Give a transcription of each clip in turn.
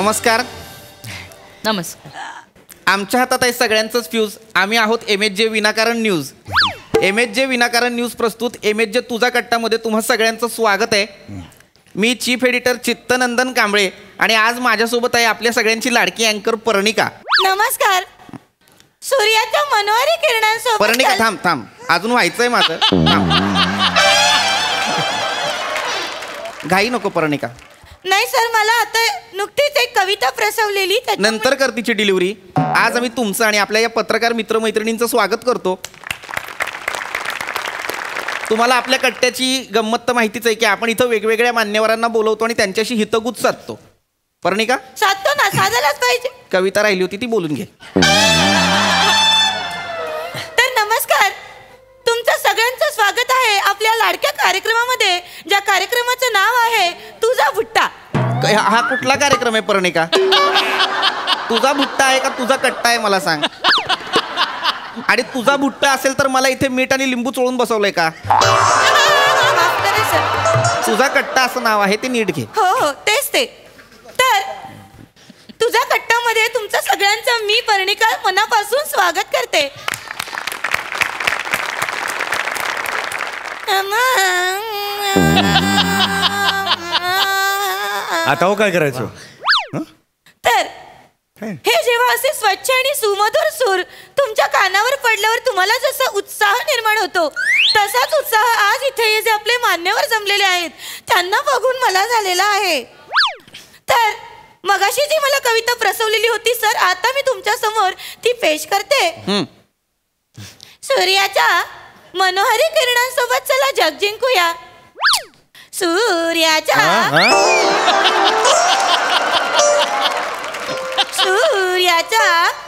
नमस्कार. नमस्कार. आमच्या हातात आहे सगळ्यांचंच फ्यूज. आम्ही आहोत MHJ विनाकारण न्यूज. MHJ विनाकारण न्यूज प्रस्तुत MHJ तुझा कट्टामध्ये तुम्हा सगळ्यांचं स्वागत आहे. मी चीफ एडिटर चित्तनंदन कांबळे आणि आज माझ्यासोबत आहे आपल्या सगळ्यांची लाडकी अँकर पर्णिका. नमस्कार. सूर्याच्या मनोहरी किरणांसोबत. पर्णिका थांब थांब, अजून व्हायचंय माझं. घाई नको पर्णिका. नाही सर, मला आता नुकतीच एक कविता प्रसवलेली, नंतर कर तिची डिलिव्हरी. आज आम्ही तुमचं आणि आपल्या या पत्रकार मित्रमैत्रिणींचं स्वागत करतो. तुम्हाला आपल्या कट्ट्याची गंमत तर माहितीच आहे की आपण इथं वेगवेगळ्या मान्यवरांना बोलवतो आणि त्यांच्याशी हितगुज साधतो. पर्णिका साधतो ना, साधायलाच पाहिजे. कविता राहिली होती ती बोलून घे. तर नमस्कार, तुमचं सगळ्यांचं स्वागत आहे आपल्या लाडक्या कार्यक्रमामध्ये, ज्या कार्यक्रमाचं नाव आहे तुझा भुट्टा. हा कुठला कार्यक्रम आहे पर्णिका? तुझा भुट्टा आहे का तुझा कट्टा आहे मला सांग. आणि तुझा भुट्टा असेल तर मला इथे मीठ आणि लिंबू चोळून बसवलंय का? तुझा कट्टा असं नाव आहे, ते नीट घे. हो हो, तेच ते. तर तुझा कट्टामध्ये तुमचं सगळ्यांचं मी पर्णिका मनापासून स्वागत करते. आता हो काय करायचं? तर हे जेव्हा असे स्वच्छ आणि सुमधुर सूर तुमच्या कानावर पडल्यावर तुम्हाला जसा उत्साह निर्माण होतो, तसाच उत्साह आज इथे जे आपले मान्यवर जमलेले आहेत त्यांना बघून मला झालेला आहे. तर मगाशी जी मला कविता प्रसवलेली होती सर, आता मी तुमच्या समोर ती पेश करते. सूर्याच्या मनोहरी किरणांसोबत चला जग जिंकूया. सूर्याच्या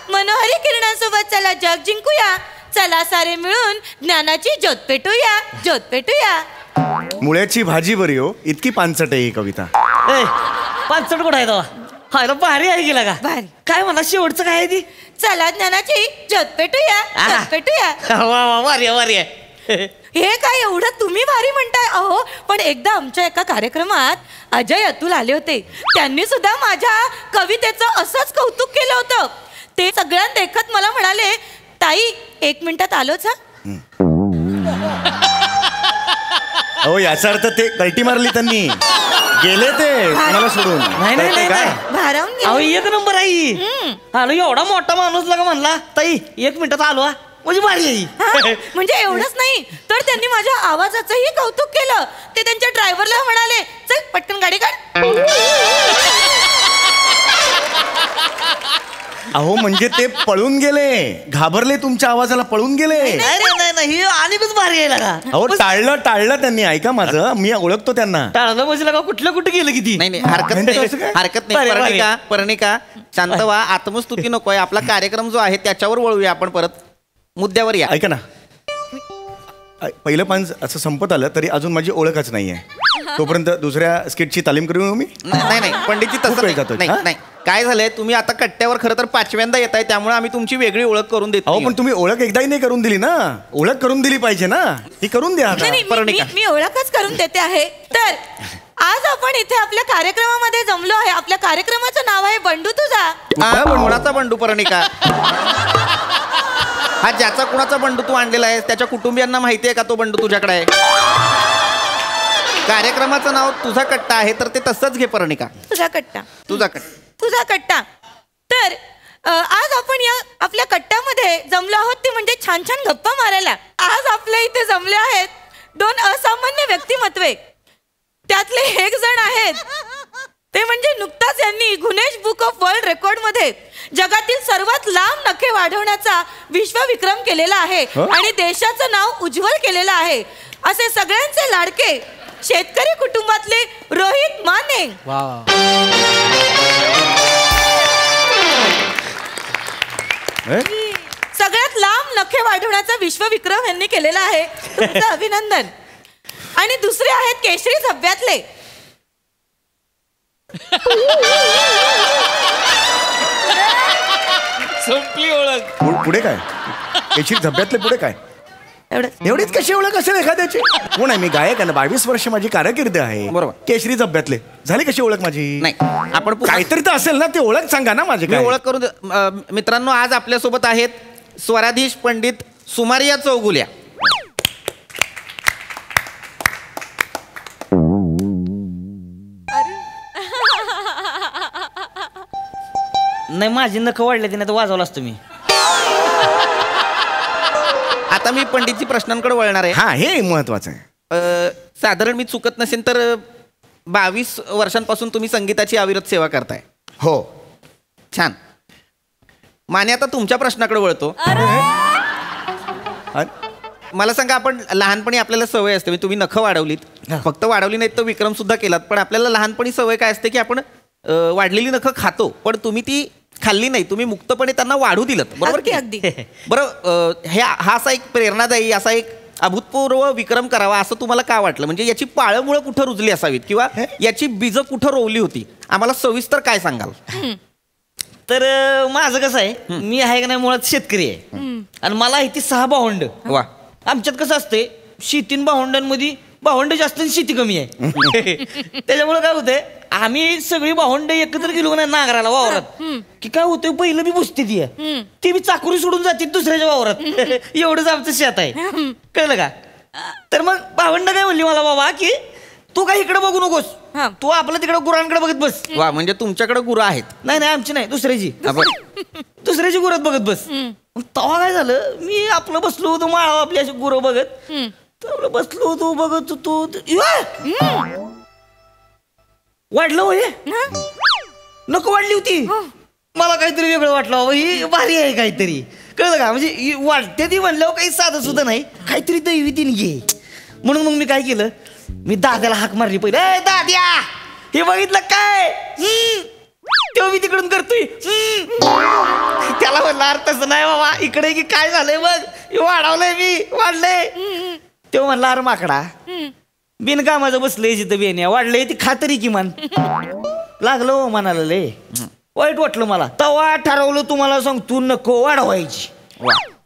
मनोहरी किरणांसोबत चला जग जिंकूया. चला सारे मिळून ज्ञानाची ज्योत पेटूया, ज्योत पेटूया. मुळ्याची भाजी बरी हो, इतकी पानसट आहे ही कविता. पानसट कुठं आहे तेव्हा? हायला भारी आहे गेला का? भारी. काय म्हणा शेवटचं काय आहे ती? चला ज्ञानाची ज्योत पेटूया, ज्योत पेटूया. वा वा, भारी आहे, भारी आहे. हे काय एवढं तुम्ही भारी म्हणताय अहो, पण एकदा आमच्या एका कार्यक्रमात अजय अतुल आले होते. त्यांनी सुद्धा माझ्या कवितेचं असंच कौतुक केलं होतं. ते सगळ्यांना देखत मला म्हणाले, ताई 1 मिनिटात आलोच. हो, याचा अर्थ ते कल्टी मारली त्यांनी, गेले ते मला सोडून. नाही नाही नाही, भारावून अहो एक नंबर आई. आलो, एवढा मोठा माणूस लगा म्हणला ताई 1 मिनिटात आलो, म्हणजे भारी आहे. म्हणजे एवढंच नाही तर त्यांनी माझ्या आवाजाचंही कौतुक केलं. ते त्यांच्या ड्रायव्हरला म्हणाले, चल पटकन गाडी काढ. अहो म्हणजे ते पळून गेले, घाबरले तुमच्या आवाजाला, पळून गेले. नाही नाही, अनेकच भारी आहे लगा. अहो टाळलं त्यांनी. ऐका माझं, मी ओळखतो त्यांना. टाळलं म्हणजे लगा कुठलं कुठं गेलं किती? नाही नाही, हरकत नाही. पर्णिका शांत व्हा, आत्मस्तुती नकोय. आपला कार्यक्रम जो आहे त्याच्यावर वळूया आपण, परत मुद्द्यावर या. ऐका ना, पहिलं पान असं संपत आलं तरी अजून माझी ओळखच नाहीये. तोपर्यंत दुसऱ्या स्किटची तालीम करू मी. नाही पंडितजी, तसं नाही. काय झालंय, तुम्ही आता कट्ट्यावर खरं तर 5व्यांदा येत आहे, त्यामुळे आम्ही तुमची वेगळी ओळख करून देतो. अहो पण तुम्ही ओळख एकदाही नाही करून दिली ना. ओळख करून दिली पाहिजे ना, ही करून द्या. मी ओळखच करून देते आहे. तर आज आपण इथे आपल्या कार्यक्रमामध्ये जमलो आहे. आपल्या कार्यक्रमाचं नाव आहे बंडू तुझा. कोणाचा बंडू पर्णिका? हा ज्याचा कुणाचा बंडू तू आणलेला आहे त्याच्या कुटुंबियांना माहिती आहे का तो बंडू तुझ्याकडे आहे? कार्यक्रमाचं नाव तुझा कट्टा आहे तर ते तसंच घे पर्णिका. तुझा कट्टा, तुझा कट्टा, तुझा कट्टा. तर आज आपण या आपल्या कट्ट्यामध्ये जमलो आहोत ते म्हणजे छान छान गप्पा मारायला. आज आपल्या इथे जमले आहेत 2 असामान्य व्यक्तिमत्वे. त्यातले एक जण आहेत ते म्हणजे नुकताच यांनी Guinness book of world record मध्ये जगातील सर्वात लांब नखे वाढवण्याचा विश्वविक्रम केलेला आहे आणि देशाचं नाव उज्ज्वल केलेलं आहे. असे सगळ्यांचे लाडके शेतकरी कुटुंबातले रोहित माने. सगळ्यात लांब नखे वाढवण्याचा विश्वविक्रम यांनी केलेला आहे. तुमचं अभिनंदन. आणि दुसरे आहेत केशरी झब्ब्यातले. संपली ओळख. पुढे काय? केशरी झब्ब्यातले पुढे काय? एवढं एवढीच कशी ओळख असेल एखाद्याची? कोण आहे? मी गायक आहे ना, 22 वर्ष माझी कारकीर्द आहे. बरोबर. केशरी झब्ब्यातले झाली कशी ओळख माझी? नाही आपण काहीतरी तर असेल ना, ते ओळख सांगा ना माझी. मी ओळख करून मित्रांनो, आज आपल्यासोबत आहेत स्वराधीश पंडित सुमारिया चौगुल्या. नाही माझी नखं वाढले ते नाही तर वाजवलं असतं मी. आता मी पंडितजी प्रश्नांकडे वळणार आहे. हा, हे महत्वाचं आहे. साधारण मी चुकत नसेल तर 22 वर्षांपासून तुम्ही संगीताची अविरत सेवा करताय. हो. छान. माने, आता तुमच्या प्रश्नाकडे वळतो. मला सांगा, आपण लहानपणी आपल्याला सवय असते, तुम्ही नखं वाढवलीत, फक्त वाढवली नाहीत तर विक्रम सुद्धा केलात, पण आपल्याला लहानपणी सवय काय असते की आपण वाढलेली नखं खातो, पण तुम्ही ती खाल्ली नाही, तुम्ही मुक्तपणे त्यांना वाढू दिलं. बरोबर की? अगदी. बरं, हा असा एक प्रेरणादायी, असा एक अभूतपूर्व विक्रम करावा असं तुम्हाला का वाटलं? म्हणजे याची पाळंमुळं कुठं रुजली असावीत किंवा याची बीजं कुठं रोवली होती? आम्हाला सविस्तर काय सांगाल? तर माझं कसं आहे, मी आहे का नाही मुळात शेतकरी आहे आणि मला आहे ती 6 भावंड. वा. आमच्यात कसं असते, शेतीन भावंडांमध्ये भावंड जास्त आणि शेती कमी आहे. त्याच्यामुळे काय होतंय, आम्ही सगळी भावंड एकत्र गेलो ना नांगराला वावरात की काय होतंय, पहिलं बी बुसते ती बी चाकरी सोडून जाते दुसऱ्याच्या वावरात. एवढंच आमचं शेत आहे, कळलं का? तर मग भावंड काय म्हणली मला, बाबा की तू काय इकडे बघू नकोस, तू आपलं तिकडे गुरांकडे बघत बस. वा, म्हणजे तुमच्याकडे गुरं आहेत? नाही आमची नाही, दुसऱ्याची. दुसऱ्याची गुरात बघत बस. तेव्हा काय झालं, मी आपलं बसलो होतो माळावर आपली अशी गुरं बघत, तर बसलो होतो बघत होतो, वाढलं होय, नको वाढली होती. मला काहीतरी वेगळं वाटलं, बाबा ही भारी आहे काहीतरी, कळलं का? म्हणजे वाटते ती म्हणल्यावर काही साधं सुद्धा नाही, काहीतरी दैवितीने घे. म्हणून मग मी काय केलं, मी दाद्याला हाक मारली पहिले, ए दाद्या, हे बघितलं काय? तेव्हा मी तिकडून करतोय. त्याला म्हणलं, अरे तसं नाही बाबा, इकडे की काय झालंय बघ, वाढवलंय मी, वाढलंय. तेव्हा म्हणला, अरे माकडा, बिनकामाचं बसलंय जिथं बेण्या, वाढलंय ती खातरी किमान. लागलं म्हणाला, लय वाईट वाटलं मला. तेव्हा ठरवलं, तुम्हाला सांगतो, नको वाढवायची.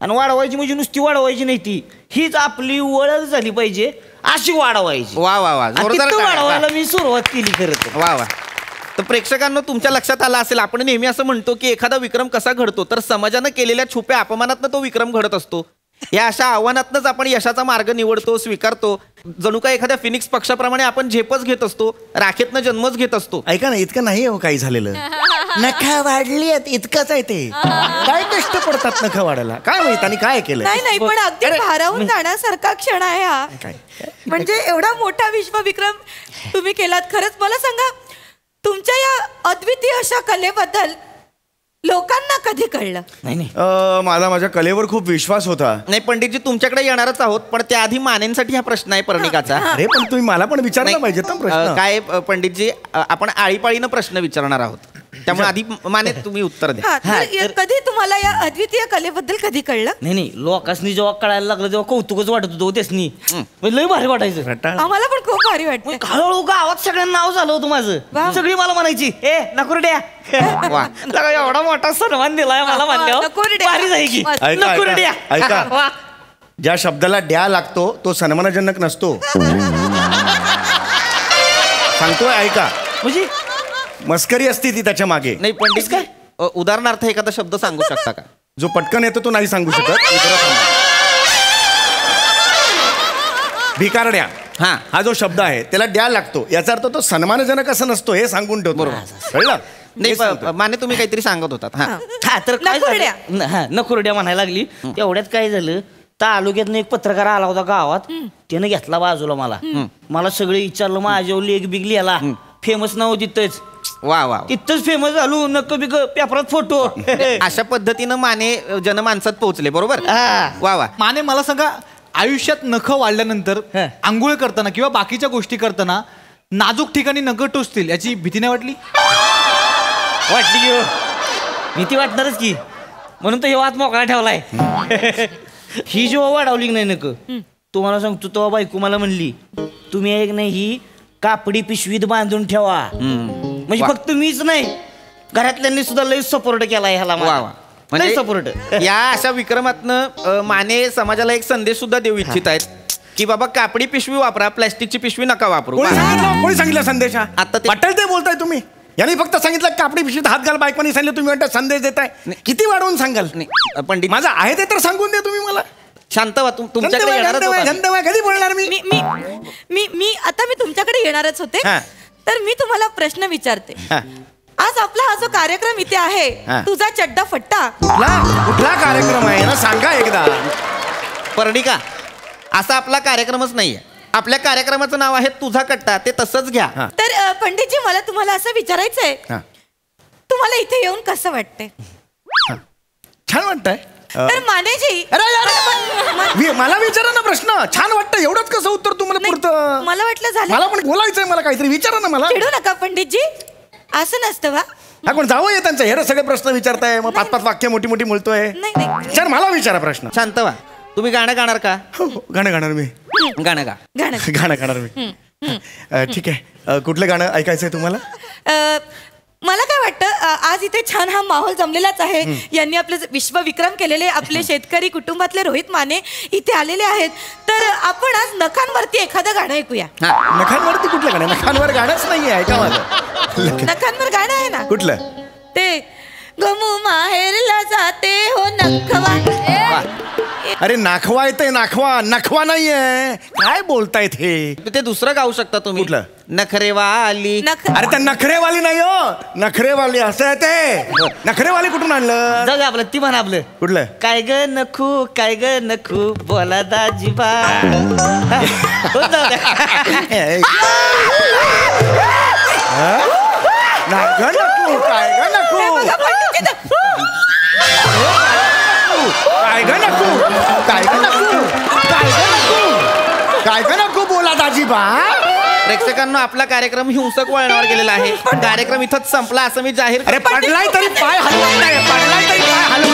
आणि वाढवायची म्हणजे नुसती वाढवायची नाही, ती हीच आपली ओळख झाली पाहिजे अशी वाढवायची. वा वा वा, जोरदार वाढवायला मी सुरुवात केली खरं. वा वा. तर प्रेक्षकांना तुमच्या लक्षात आलं असेल, आपण नेहमी असं म्हणतो की एखादा विक्रम कसा घडतो, तर समाजानं केलेल्या छुप्या अपमानातनं तो विक्रम घडत असतो. या अशा आव्हानातनंच आपण यशाचा मार्ग निवडतो, स्वीकारतो. जणू काय एखाद्या फिनिक्स पक्षाप्रमाणे आपण झेपच घेत असतो, राखेतनं जन्मच घेत असतो. ऐका ना, इतकं नाही हो काही झालेलं. नखा वाढली आहेत इतकंच आहे ते. काय कष्ट पडतात नखा वाढायला, काय माहित आणि काय केलं? नाही पण अगदी भारावून जाण्यासारखा क्षण आहे हा. म्हणजे एवढा मोठा विश्वविक्रम तुम्ही केलात. खरंच मला सांगा, तुमच्या या अद्वितीय अशा कलेबद्दल लोकांना कधी कळलं? नाही मला माझ्या कलेवर खूप विश्वास होता. नाही पंडितजी, तुमच्याकडे येणारच आहोत, पण त्याआधी मानेंसाठी हा प्रश्न आहे पर्णिकाचा. अरे पण तुम्ही मला पण विचारलं नाही, पाहिजे ना प्रश्न. काय पंडितजी, आपण आळीपाळीनं प्रश्न विचारणार आहोत, त्यामुळे आधी माने तुम्ही उत्तर द्या. कधी तुम्हाला या अद्वितीय कलेबद्दल कधी कळलं? नाही लोकांनी जेव्हा कळायला लागलं तेव्हा कौतुकच वाटत होतं त्यासनी, लय भारी वाटायचं. आम्हाला पण खूप भारी वाटतं. हळूहळू गावात सगळ्यांना नाव झालं होतं माझं. सगळी मला म्हणायची, ए नकुरड्या. एवढा मोठा सन्मान दिलाय मला म्हणल्यावर भारी जाई की नकुरड्या. ऐका, ज्या शब्दाला द्या लागतो तो सन्मानजनक नसतो. सांगतोय ऐका, म्हणजे मस्करी असती ती त्याच्या मागे. नाही पंडित, काय उदाहरणार्थ एखादा शब्द सांगू शकता का? जो पटकन येतो तो नाही सांगू शकत. भिकारड्या, हा जो शब्द आहे त्याला द्या लागतो, याचा अर्थ तो सन्मानजनक असं नसतो, हे सांगून ठेवतो. कळलं? नाही माने, तुम्ही काहीतरी सांगत होतात. हा तर काय झालं, नकुरड्या म्हणायला लागली. तेवढ्यात काय झालं, तालुक्यात एक पत्रकार आला होता गावात, त्यानं घेतला बाजूला मला सगळे विचारलं, माझ्यावर लेख बिग लिहायला, फेमस नाव तिथंच. वा वा, तिथंच फेमस झालो, नक्क बिक पेपरात फोटो. अशा पद्धतीनं माने जनमानसात पोहोचले. बरोबर. वा वा. माने, मला सांगा, आयुष्यात नखं वाढल्यानंतर आंघोळ करताना किंवा बाकीच्या गोष्टी करताना नाजूक ठिकाणी नखं टोचतील याची भीती नाही वाटली? वाटली की भीती वाटणारच की, म्हणून तर हे वाद मोकळा ठेवलाय. ही जेव्हा वाढवली नाही नक, तुम्हाला सांगतो तेव्हा बायको मला म्हणली, तुम्ही एक नाही ही कापडी पिशवीत बांधून ठेवा. म्हणजे फक्त मीच नाही, घरातल्यांनी सुद्धा लई सपोर्ट केलाय ह्याला. वा वा. म्हणजे सपोर्ट या अशा विक्रमातनं माने समाजाला एक संदेश सुद्धा देऊ इच्छित आहेत की बाबा कापडी पिशवी वापरा, प्लॅस्टिकची पिशवी नका वापरू. कोणी सांगितलं संदेश हा? आता ते- वाटेल ते बोलताय तुम्ही. यांनी फक्त सांगितलं कापडी पिशवीत हात घाल, बायकोनी सांगितलं, तुम्ही म्हणता संदेश देताय. किती वाढवून सांगाल? नाही, पंडित माझं आहे ते तर सांगून द्या तुम्ही मला. शांत व्हा. तुमच्याकडे येणारच होतो आम्ही. धंदवाय कधी बोलणार मी? मी मी मी आता मी तुमच्याकडे येणारच होते. हा. तर मी तुम्हाला प्रश्न विचारते. हा. आज आपला हा जो कार्यक्रम इथे आहे, हा. तुझा चड्डा फट्टा, कुठला कार्यक्रम आहे ना, सांगा एकदा. पर्णिका, असा आपला कार्यक्रमच नाहीये. आपल्या कार्यक्रमाचं नाव आहे तुझा कट्टा, ते तसंच घ्या. हा. तर पंडितजी मला तुम्हाला असं विचारायचंय, हा. तुम्हाला इथे येऊन कसं वाटतंय? छान वाटतंय. तर मानेजी, अरे यार, मला विचारा ना प्रश्न. छान वाटतं एवढंच कसं उत्तर तुम्हाला नाही, पुरतं? मला वाटलं झालं. मला पण बोलायचंय, मला काहीतरी विचारा ना मला. चिडू नका पंडितजी, असं नसतं वा. हा, कोण जावं आहे त्यांचं, हे सगळे प्रश्न विचारताय, मग 5-5 वाक्य मोठी मोठी बोलतोय. नाही नाही, छान, मला विचारा प्रश्न. शांत व्हा. तुम्ही गाणं गाणार का? हो, गाणं गाणार मी. गाणं गा. गाणं. गाणं गाणार मी. ठीक आहे. कुठलं गाणं ऐकायचंय तुम्हाला? मला काय वाटतं, आज इथे छान हा माहोल जमलेलाच आहे. यांनी आपले विश्वविक्रम केलेले आपले शेतकरी कुटुंबातले रोहित माने इथे आलेले आहेत. तर आपण आज नखांवरती एखादं गाणं ऐकूया. नखांवरती कुठलं गाणं? नखांवर गाणंच नाहीये, ऐका माझं. नखांवर गाणं आहे ना कुठलं? ते गमू माहेरला जाते हो नखवा. अरे नाखवा येते, नाखवा. नखवा नाहीये. काय बोलतायत हे? ते दुसरं गाऊ शकता तुम्ही. कुठलं? नखरेवाली. अरे त्या नखरेवाली नाही हो, नखरेवाली असं आहे ते. नखरेवाली कुठून आणलं? जाऊ दे आपलं, ती म्हणा आपलं. कुठलं? काय ग नखू, काय ग नखू, बोला दाजीबा. हो, जाऊ द्या. नाग नको, काय ग नको, काय ग नको, काय ग नको, काय ग नको, काय ग नको, बोला दाजीबा. प्रेक्षकांना आपला कार्यक्रम हिंसक वळणावर गेलेला आहे. कार्यक्रम इथंच संपला असं मी जाहीर. अरे पडलाय तरी पाय हलवत नाही, पडलाय तरी पाय हलवत